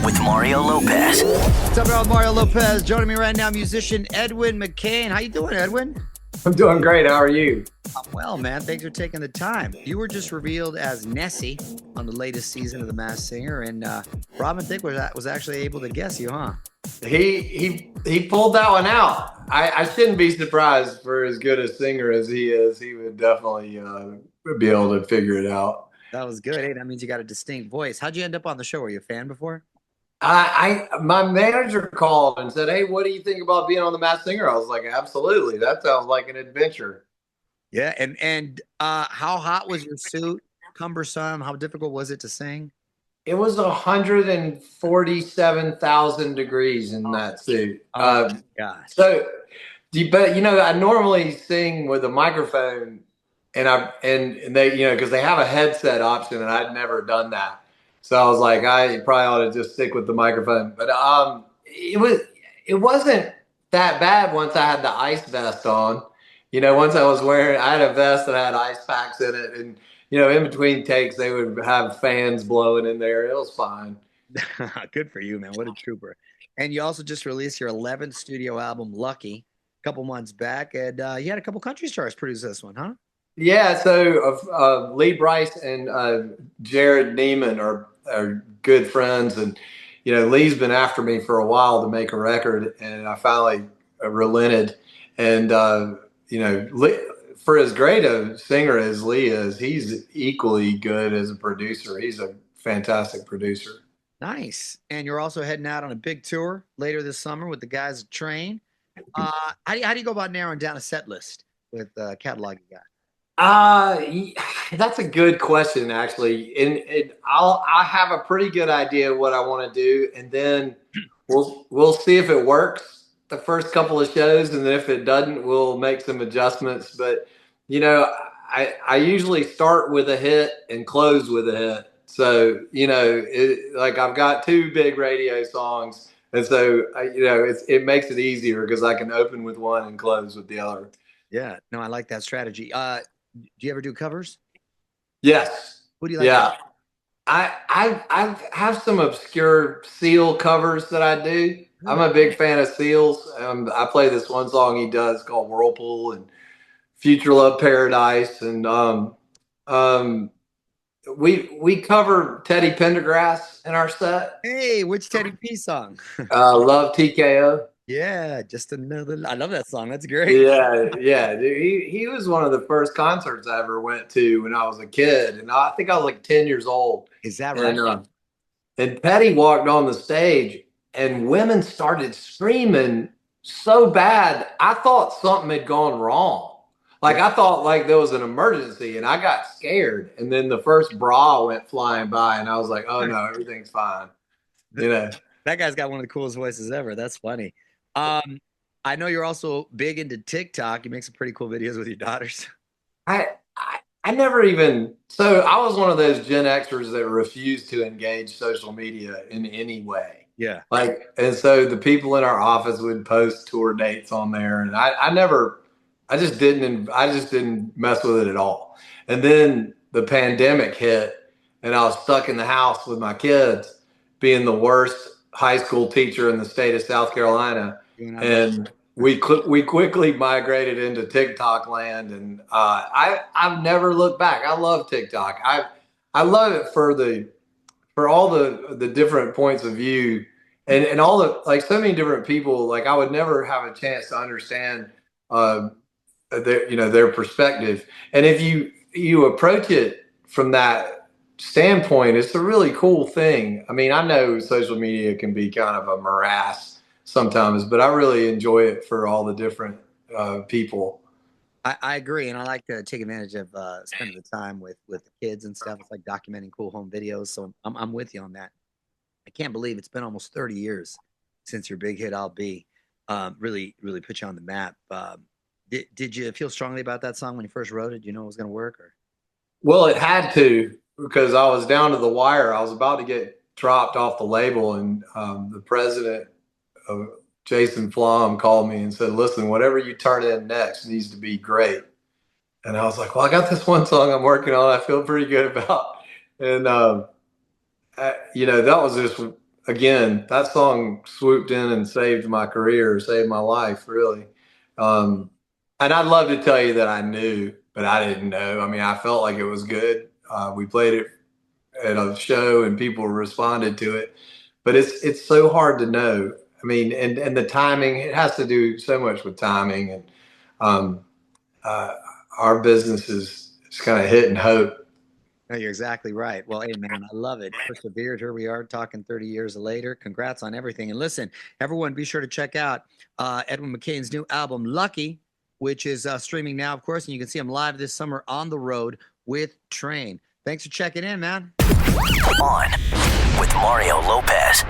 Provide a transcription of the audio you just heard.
with Mario Lopez. What's up, y'all? Mario Lopez. Joining me right now, musician Edwin McCain. How you doing, Edwin? I'm doing great. How are you? I'm well, man. Thanks for taking the time. You were just revealed as Nessy on the latest season of The Masked Singer, and Robin Thicke was actually able to guess you, huh? He pulled that one out. I shouldn't be surprised for as good a singer as he is. He would definitely be able to figure it out. That was good. Hey, that means you got a distinct voice. How'd you end up on the show? Were you a fan before? My manager called and said, "Hey, what do you think about being on The Masked Singer?" I was like, "Absolutely. That sounds like an adventure." Yeah, and how hot was your suit? Cumbersome? How difficult was it to sing? It was 147,000 degrees in that suit. Oh my gosh. But I normally sing with a microphone, and they because they have a headset option, and I'd never done that. So I was like, I probably ought to just stick with the microphone. But it wasn't that bad once I had the ice vest on. Once I had a vest that had ice packs in it, and in between takes they would have fans blowing in there. It was fine. Good for you, man. What a trooper. And you also just released your 11th studio album, Lucky, a couple months back, and you had a couple country stars produce this one, huh? Yeah, so Lee Brice and Jared Neiman are good friends, and Lee's been after me for a while to make a record, and I finally relented. And Lee, for as great a singer as Lee is, he's equally good as a producer. He's a fantastic producer. Nice. And you're also heading out on a big tour later this summer with the guys at Train. How do you go about narrowing down a set list with catalog you got? That's a good question, actually. And I have a pretty good idea of what I want to do, and then we'll see if it works the first couple of shows, and then if it doesn't, we'll make some adjustments. But I usually start with a hit and close with a hit. So like I've got two big radio songs, and so it makes it easier because I can open with one and close with the other. Yeah, no, I like that strategy. Do you ever do covers? Yes. Who do you like? Yeah. I have some obscure Seal covers that I do. I'm a big fan of Seal's. I play this one song he does called Whirlpool and Future Love Paradise. And we cover Teddy Pendergrass in our set. Hey, which Teddy P song? Love TKO. Yeah, just another. I love that song. That's great. Yeah. Dude, he was one of the first concerts I ever went to when I was a kid, and I think I was like 10 years old. Is that right? And Petty walked on the stage, and women started screaming so bad. I thought something had gone wrong. Like I thought like there was an emergency, and I got scared. And then the first bra went flying by, and I was like, "Oh no, everything's fine." That guy's got one of the coolest voices ever. That's funny. I know you're also big into TikTok. You make some pretty cool videos with your daughters. I never even, so I was one of those Gen Xers that refused to engage social media in any way. Yeah. And so the people in our office would post tour dates on there, and I just didn't mess with it at all. And then the pandemic hit, and I was stuck in the house with my kids, being the worst high school teacher in the state of South Carolina. And we quickly migrated into TikTok land, and I've never looked back. I love TikTok. I love it for all the different points of view, and all the like so many different people. Like I would never have a chance to understand their perspective. And if you approach it from that standpoint, it's a really cool thing. I mean, I know social media can be kind of a morass sometimes, but I really enjoy it for all the different people. I agree, and I like to take advantage of spending the time with the kids and stuff. It's like documenting cool home videos, so I'm with you on that. I can't believe it's been almost 30 years since your big hit "I'll Be" really put you on the map. Did you feel strongly about that song when you first wrote it? Do you know it was going to work? Or? Well, it had to, because I was down to the wire. I was about to get dropped off the label, and the president Jason Flom called me and said, "Listen, whatever you turn in next needs to be great." And I was like, "Well, I got this one song I'm working on. I feel pretty good about." And that was just again, that song swooped in and saved my career, saved my life, really. And I'd love to tell you that I knew, but I didn't know. I mean, I felt like it was good. We played it at a show and people responded to it, but it's so hard to know. I mean, and the timing, it has to do so much with timing, and um, uh, our business is kind of hit and hope. No, you're exactly right. Well, hey, man, I love it. Persevered. Here we are talking 30 years later. Congrats on everything. And listen, everyone, be sure to check out Edwin McCain's new album, Lucky, which is streaming now, of course. And you can see him live this summer on the road with Train. Thanks for checking in, man. On with Mario Lopez.